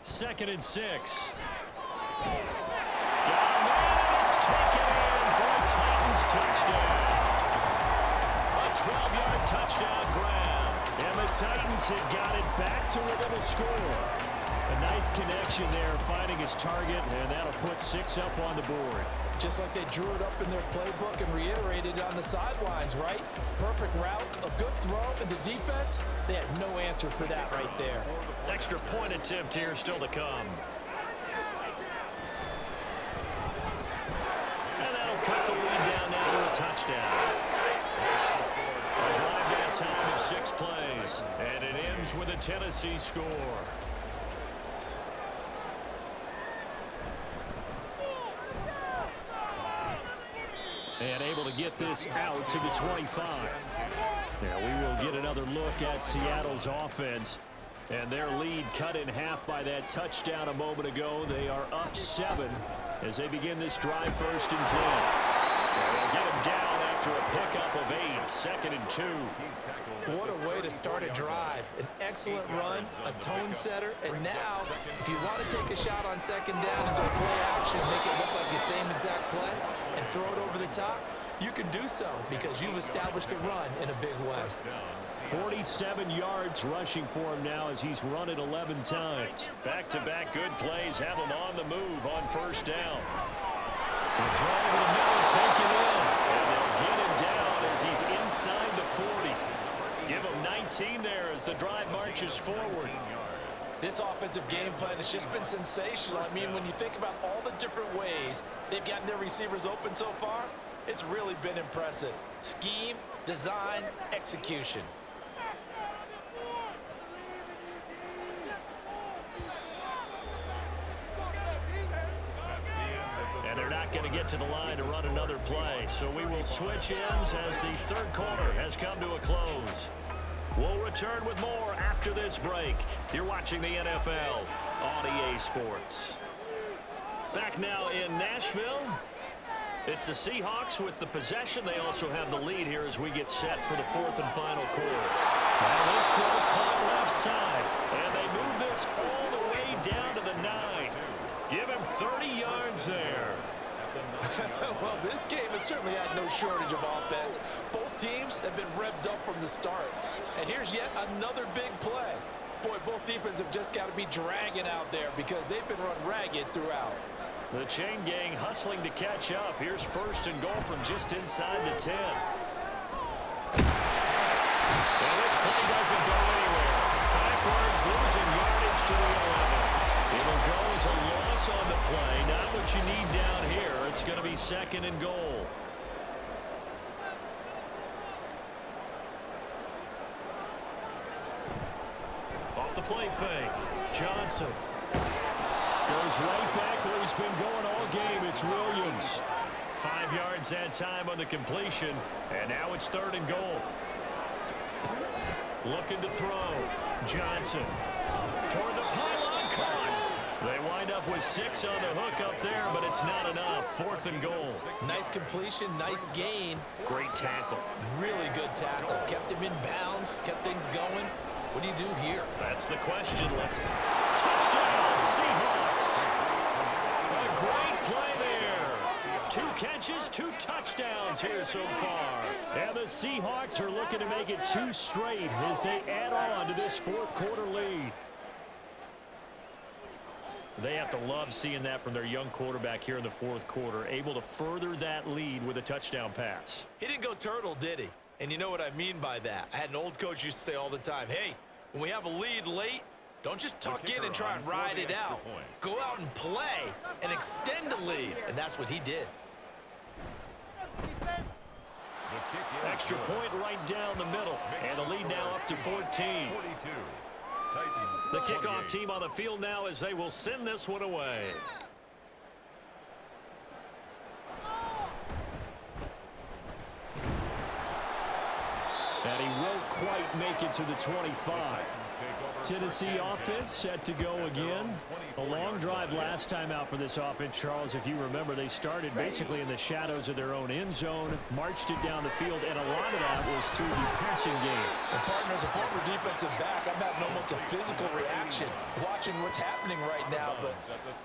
2nd and 6. Got him in, it's taken in for a Titans touchdown. A 12-yard touchdown grab. And the Titans had got it back to within a score. A nice connection there, finding his target, and that'll put 6 up on the board. Just like they drew it up in their playbook and reiterated on the sidelines, right? Perfect route, a good throw, and the defense, they had no answer for that right there. The Extra point attempt here still to come. And that'll cut the lead down now to a touchdown. A drive that time of 6 plays. And it ends with a Tennessee score. And able to get this out to the 25. Now we will get another look at Seattle's offense. And their lead cut in half by that touchdown a moment ago. They are up 7 as they begin this drive 1st and 10. They'll get him down after a pickup of 8, 2nd and 2. What a way to start a drive. An excellent run, a tone setter, and now, if you want to take a shot on 2nd down and go play action, make it look like the same exact play, and throw it over the top, you can do so because you've established the run in a big way. 47 yards rushing for him now as he's run it 11 times. Back-to-back good plays have him on the move on 1st down. The throw over the middle, taken in. And they'll get him down as he's inside the 40. Give him 19 there as the drive marches forward. This offensive game plan has just been sensational. I mean, when you think about all the different ways they've gotten their receivers open so far, it's really been impressive. Scheme, design, execution. And they're not going to get to the line to run another play. So we will switch ends as the 3rd quarter has come to a close. We'll return with more after this break. You're watching the NFL on EA Sports. Back now in Nashville. It's the Seahawks with the possession. They also have the lead here as we get set for the 4th and final quarter. Now this throw caught left side. And they move this all the way down to the 9. Give him 30 yards there. Well, this game has certainly had no shortage of offense. Both teams have been revved up from the start. And here's yet another big play. Boy, both defenses have just got to be dragging out there because they've been run ragged throughout. The chain gang hustling to catch up. Here's 1st and goal from just inside the 10. And this play doesn't go anywhere. Backwards, losing yardage to the 11. It'll go as a loss on the play. Not what you need down here. It's going to be 2nd and goal. Off the play fake. Johnson. Goes right back where he's been going all game. It's Williams. 5 yards that time on the completion. And now it's 3rd and goal. Looking to throw. Johnson. Toward the pylon, caught. They wind up with 6 on the hook up there, but it's not enough. 4th and goal. Nice completion, nice gain. Great tackle. Really good tackle. Kept him in bounds, kept things going. What do you do here? That's the question. Let's... Touchdown, Seahawks. A great play there. 2 catches, 2 touchdowns here so far. And the Seahawks are looking to make it 2 straight as they add on to this 4th quarter lead. They have to love seeing that from their young quarterback here in the 4th quarter, able to further that lead with a touchdown pass. He didn't go turtle, did he? And you know what I mean by that. I had an old coach used to say all the time, hey, when we have a lead late, don't just tuck in and try and ride it out. Go out and play and extend the lead. And that's what he did. Extra point right down the middle. And the lead now up to 14. The kickoff team on the field now as they will send this one away. And he won't quite make it to the 25. Tennessee offense set to go again. A long drive last time out for this offense, Charles. If you remember, they started basically in the shadows of their own end zone, marched it down the field, and a lot of that was through the passing game. And partner, as a former defensive back, I'm having almost a physical reaction watching what's happening right now. But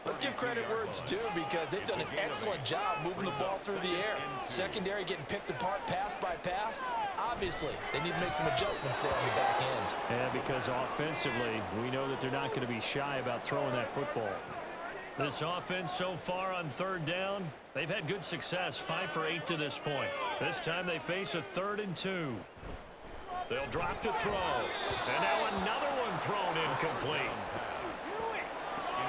let's give credit where it's due because they've done an excellent job moving the ball through the air. Secondary getting picked apart pass by pass. Obviously, they need to make some adjustments there on the back end. And because offensively, we know that they're not going to be shy about throwing that football. This offense so far on 3rd down, they've had good success, 5 for 8 to this point. This time they face a 3rd and 2. They'll drop to throw. And now another one and thrown incomplete.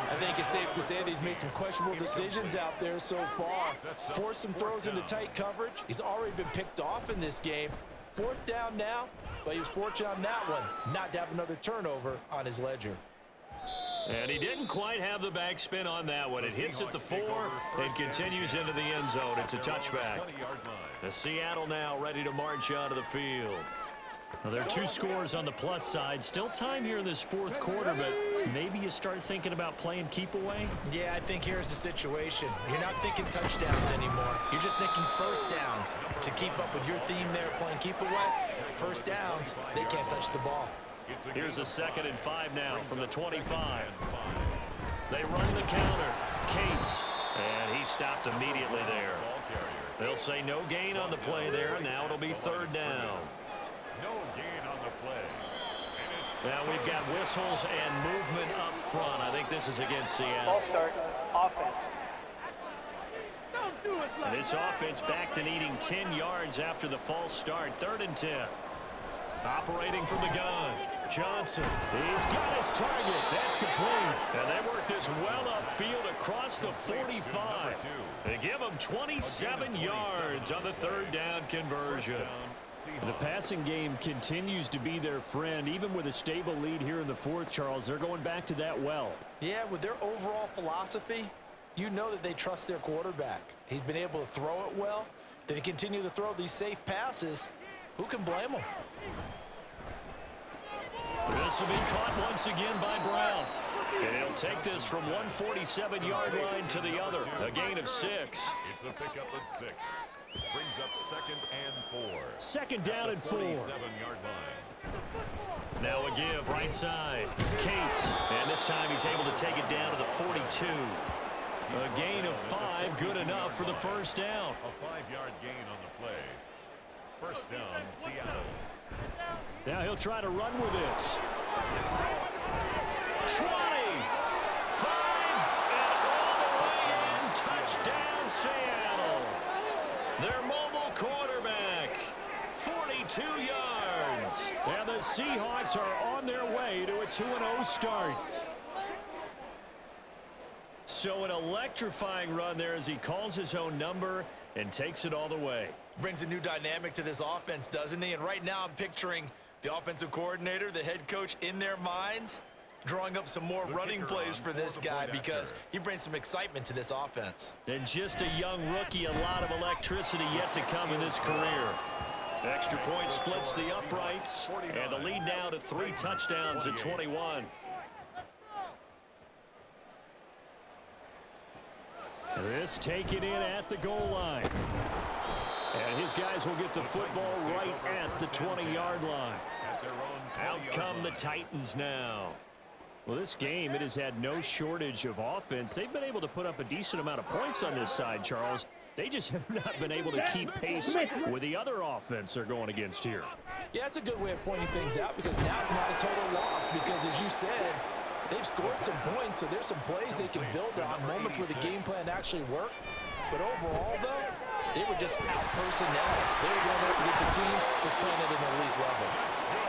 I think it's safe to say that he's made some questionable decisions out there so far. Forced some throws into tight coverage. He's already been picked off in this game. 4th down now, but he was fortunate on that one not to have another turnover on his ledger. And he didn't quite have the backspin on that one. It hits at the 4 and continues into the end zone. It's a touchback. The Seattle now ready to march onto the field. Well, there are 2 scores on the plus side. Still time here in this 4th quarter, but maybe you start thinking about playing keep away? Yeah, I think here's the situation. You're not thinking touchdowns anymore. You're just thinking first downs. To keep up with your theme there, playing keep away, first downs, they can't touch the ball. Here's a 2nd and 5 now from the 25. They run the counter. Cates, and he stopped immediately there. They'll say no gain on the play there, and now it'll be 3rd down. No gain on the play. Now we've got whistles and movement up front. I think this is against Seattle. False start, offense. And this offense back to needing 10 yards after the false start. 3rd and 10. Operating from the gun. Johnson. He's got his target. That's complete. And they work this well upfield across the 45. They give him 27 yards on the 3rd down conversion. The passing game continues to be their friend. Even with a stable lead here in the 4th, Charles, they're going back to that well. Yeah, with their overall philosophy, you know that they trust their quarterback. He's been able to throw it well. They continue to throw these safe passes. Who can blame them? This will be caught once again by Brown. And he'll take this from 147-yard line to the other. A gain of 6. It's a pickup of 6. Brings up 2nd and 4. 2nd down and 4. 47-yard line. Now a give right side. Cates. And this time he's able to take it down to the 42. A gain of 5, good enough for the 1st down. A 5-yard gain on the play. 1st down, Seattle. Now he'll try to run with this. 20. 5. And all the way in. Touchdown, Seattle. Their mobile quarterback. 42 yards. And the Seahawks are on their way to a 2-0 start. So an electrifying run there as he calls his own number and takes it all the way. Brings a new dynamic to this offense, doesn't he? And right now I'm picturing the offensive coordinator, the head coach in their minds, drawing up some more running plays for this guy because he brings some excitement to this offense. And just a young rookie, a lot of electricity yet to come in his career. Extra point splits the uprights, and the lead now to 3 touchdowns at 21. This taken in at the goal line. And his guys will get the football right at the 20-yard line. Out come the Titans now. Well, this game, it has had no shortage of offense. They've been able to put up a decent amount of points on this side, Charles. They just have not been able to keep pace with the other offense they're going against here. Yeah, it's a good way of pointing things out because now it's not a total loss because, as you said, they've scored some points, so there's some plays they can build on, moments where the game plan actually worked. But overall, though, they were just out-personnel. They were going up against a team that's playing at an elite level.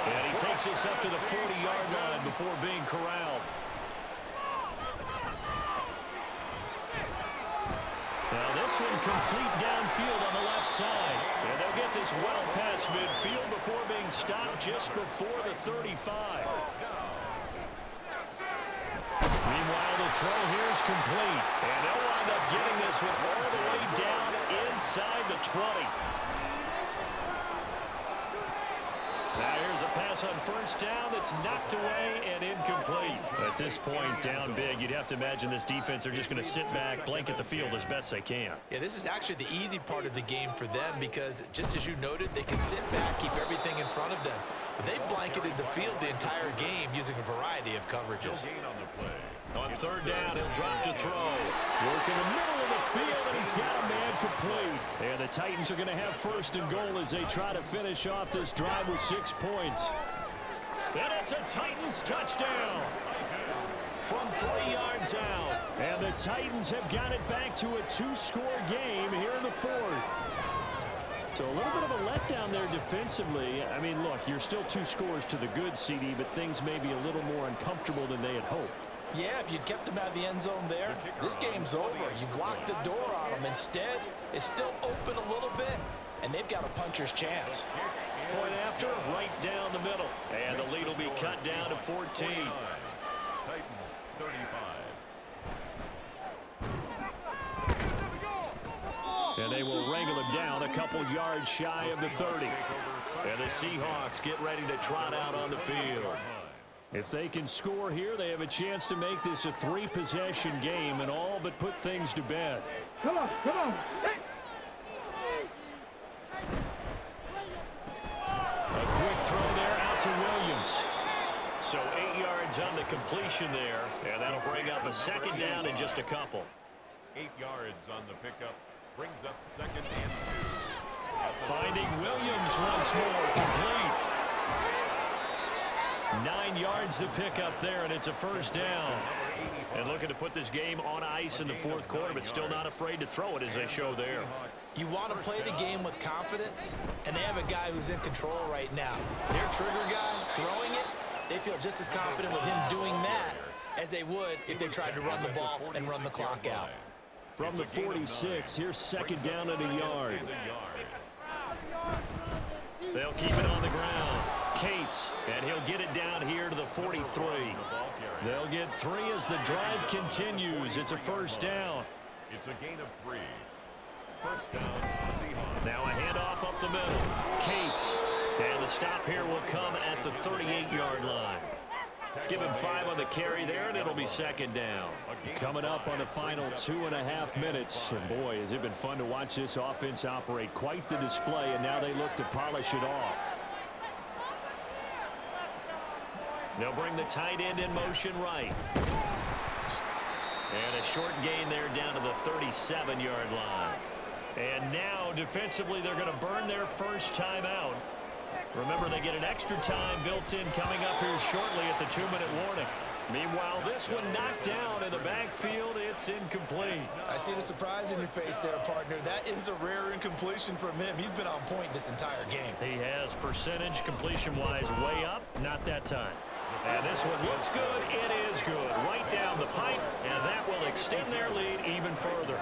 And he takes this up to the 40-yard line before being corralled. Now this one complete downfield on the left side. And they'll get this well past midfield before being stopped just before the 35. Meanwhile, the throw here is complete. And they'll wind up getting this one all the way down inside the 20. Now here's a pass on 1st down that's knocked away and incomplete. At this point, down big, you'd have to imagine this defense are just going to sit back, blanket the field as best they can. Yeah, this is actually the easy part of the game for them because, just as you noted, they can sit back, keep everything in front of them. But they've blanketed the field the entire game using a variety of coverages. On 3rd down, he'll drop to throw. Work in the middle of the field, and he's got a man complete. And the Titans are going to have 1st and goal as they try to finish off this drive with 6 points. And it's a Titans touchdown from 3 yards out. And the Titans have got it back to a 2-score game here in the 4th. So a little bit of a letdown there defensively. I mean, look, you're still 2 scores to the good, CD, but things may be a little more uncomfortable than they had hoped. Yeah, if you'd kept them out of the end zone there, this game's over. You've locked the door on them. Instead, it's still open a little bit, and they've got a puncher's chance. Point after, right down the middle. And the lead will be cut down to 14. Titans 35. And they will wrangle him down a couple yards shy of the 30. And the Seahawks get ready to trot out on the field. If they can score here, they have a chance to make this a 3-possession game and all but put things to bed. Come on, come on. Hey. A quick throw there out to Williams. So 8 yards on the completion there, and that'll bring up a second down in just a couple. 8 yards on the pickup. Brings up 2nd and 2. Finding Williams once more, complete. 9 yards to pick up there, and it's a first down. And looking to put this game on ice in the 4th quarter, but still not afraid to throw it as they show there. You want to play the game with confidence, and they have a guy who's in control right now. Their trigger guy throwing it, they feel just as confident with him doing that as they would if they tried to run the ball and run the clock out. From the 46, here's second down at a yard. They'll keep it on the ground. Cates, and he'll get it down here to the 43. They'll get 3 as the drive continues. It's a first down. It's a gain of 3. First down, Seahawks. Now a handoff up the middle. Cates, and the stop here will come at the 38-yard line. Give him 5 on the carry there, and it'll be second down. Coming up on the final 2.5 minutes. And boy, has it been fun to watch this offense operate. Quite the display, and now they look to polish it off. They'll bring the tight end in motion right. And a short gain there down to the 37-yard line. And now, defensively, they're going to burn their first timeout. Remember, they get an extra time built in coming up here shortly at the 2-minute warning. Meanwhile, this one knocked down in the backfield. It's incomplete. I see the surprise in your face there, partner. That is a rare incompletion from him. He's been on point this entire game. He has percentage completion-wise way up. Not that time. And this one looks good. It is good. Right down the pipe, and that will extend their lead even further.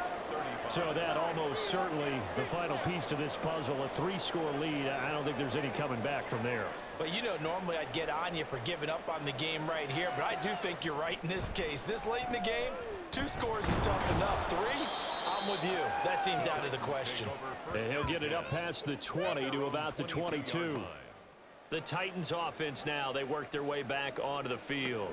So that almost certainly the final piece to this puzzle, a 3-score lead. I don't think there's any coming back from there. But, you know, normally I'd get on you for giving up on the game right here, but I do think you're right in this case. This late in the game, 2 scores is tough enough. 3, I'm with you. That seems out of the question. And he'll get it up past the 20 to about the 22. The Titans offense now, they work their way back onto the field.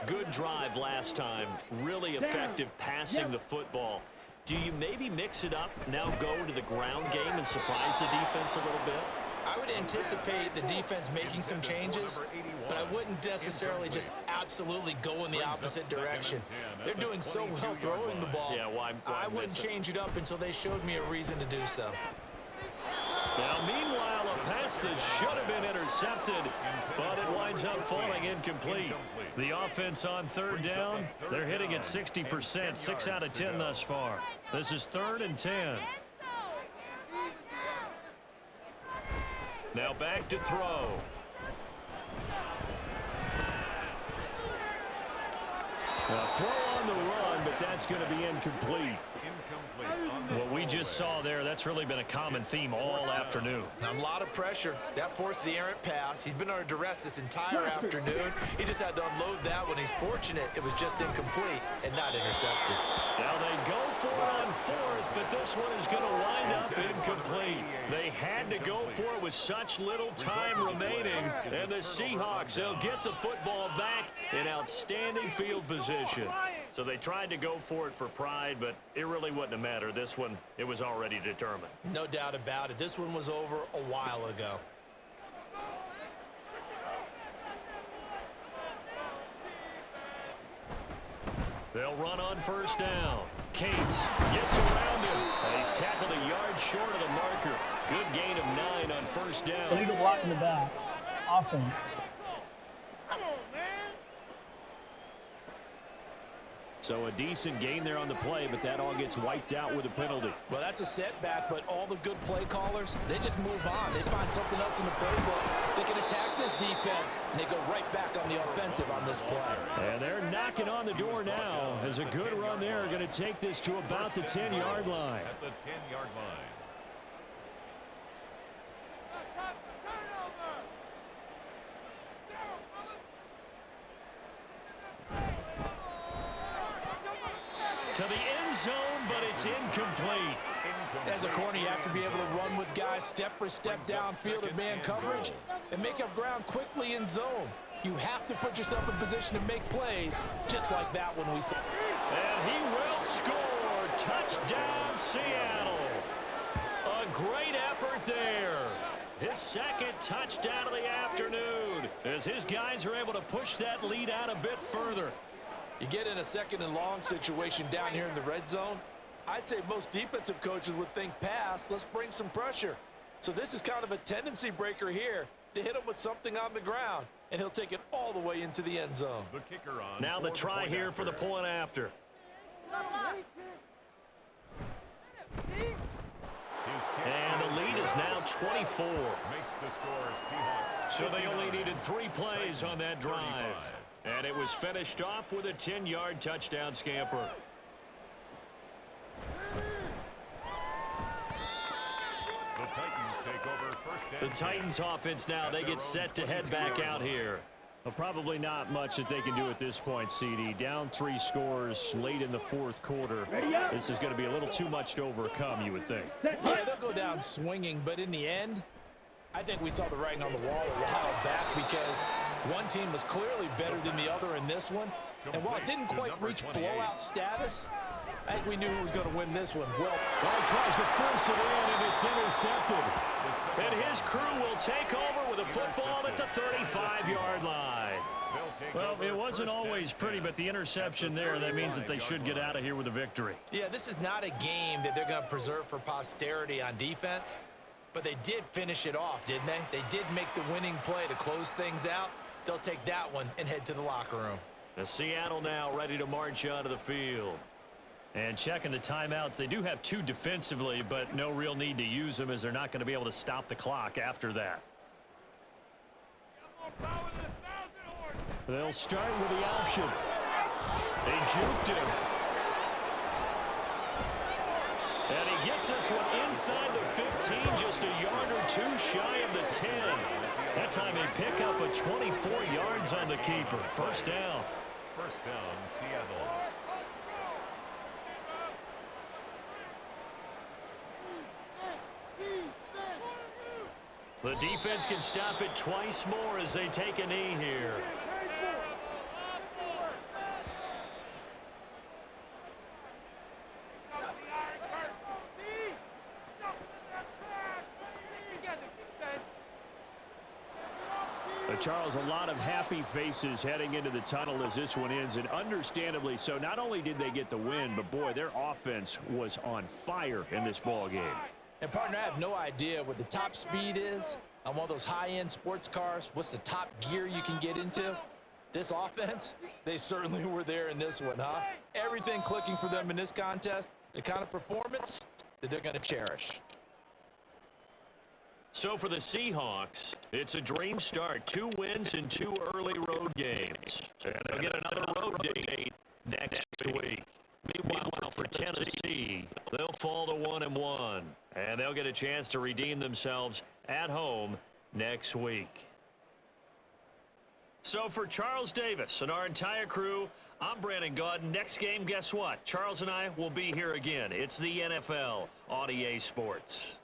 Good drive last time. Really effective passing the football. Do you maybe mix it up, now go to the ground game and surprise the defense a little bit? I would anticipate the defense making some changes, but I wouldn't necessarily just absolutely go in the opposite direction. They're doing so well throwing the ball. Yeah, why I wouldn't change it up until they showed me a reason to do so. Now, meanwhile, a pass that should have been intercepted, but it winds up falling incomplete. The offense on third down, they're hitting at 60%, 6 out of 10 thus far. This is 3rd and 10. Now back to throw. A throw on the run, but that's going to be incomplete. What we just saw there, that's really been a common theme all afternoon. A lot of pressure. That forced the errant pass. He's been under duress this entire afternoon. He just had to unload that one. He's fortunate it was just incomplete and not intercepted. Now they go for it on 4th, but this one is going to wind up incomplete. They had to go for it with such little time remaining. And the Seahawks, they'll get the football back in outstanding field position. So they tried to go for it for pride, but it really wouldn't have mattered. This one, it was already determined. No doubt about it. This one was over a while ago. They'll run on first down. Cates gets around him, and he's tackled a yard short of the marker. Good gain of 9 on first down. Illegal block in the back. Offense. So a decent gain there on the play, but that all gets wiped out with a penalty. Well, that's a setback, but all the good play callers, they just move on. They find something else in the playbook. They can attack this defense, and they go right back on the offensive on this play. And they're knocking on the door now as a good run there going to take this to about the 10-yard line. At the 10-yard line. To the end zone, but it's incomplete. As a corner, you have to be able to run with guys step for step downfield in man coverage and make up ground quickly in zone. You have to put yourself in position to make plays, just like that one we saw. And he will score. Touchdown, Seattle. A great effort there. His second touchdown of the afternoon as his guys are able to push that lead out a bit further. You get in a second and long situation down here in the red zone, I'd say most defensive coaches would think pass, let's bring some pressure. So this is kind of a tendency breaker here to hit him with something on the ground, and he'll take it all the way into the end zone. The kicker on Now the try here for the point after. And the lead is now 24. Makes the score Seahawks. So they only needed 3 plays on that drive. And it was finished off with a 10-yard touchdown scamper. The Titans take over first and The Titans offense now, they get set to head back out here. Well, probably not much that they can do at this point, CD. Down 3 scores late in the 4th quarter. This is going to be a little too much to overcome, you would think. Yeah, they'll go down swinging, but in the end, I think we saw the writing on the wall a while back because one team was clearly better than the other in this one. And while it didn't quite reach blowout status, I think we knew who was going to win this one. Well, he tries to force it in, and it's intercepted. And his crew will take over with a football at the 35-yard line. Well, it wasn't always pretty, but the interception there, that means that they should get out of here with a victory. yeah, this is not a game that they're going to preserve for posterity on defense, but they did finish it off, didn't they? They did make the winning play to close things out. They'll take that one and head to the locker room. The Seattle now ready to march onto the field. And checking the timeouts, they do have 2 defensively, but no real need to use them as they're not going to be able to stop the clock after that. They'll start with the option. They juked him. And he gets this one inside the 15, just a yard or 2 shy of the 10. That time they pick up a 24 yards on the keeper. First down. First down, Seattle. The defense can stop it twice more as they take a knee here. Charles, a lot of happy faces heading into the tunnel as this one ends, and understandably so. Not only did they get the win, but boy, their offense was on fire in this ball game. And partner, I have no idea what the top speed is on one of those high-end sports cars. What's the top gear you can get into? This offense, they certainly were there in this one, huh? Everything clicking for them in this contest, the kind of performance that they're going to cherish. So for the Seahawks, it's a dream start. 2 wins in 2 early road games. And they'll get another road date next week. Meanwhile, for Tennessee, they'll fall to 1-1. And they'll get a chance to redeem themselves at home next week. So for Charles Davis and our entire crew, I'm Brandon Gaudin. Next game, guess what? Charles and I will be here again. It's the NFL on EA Sports.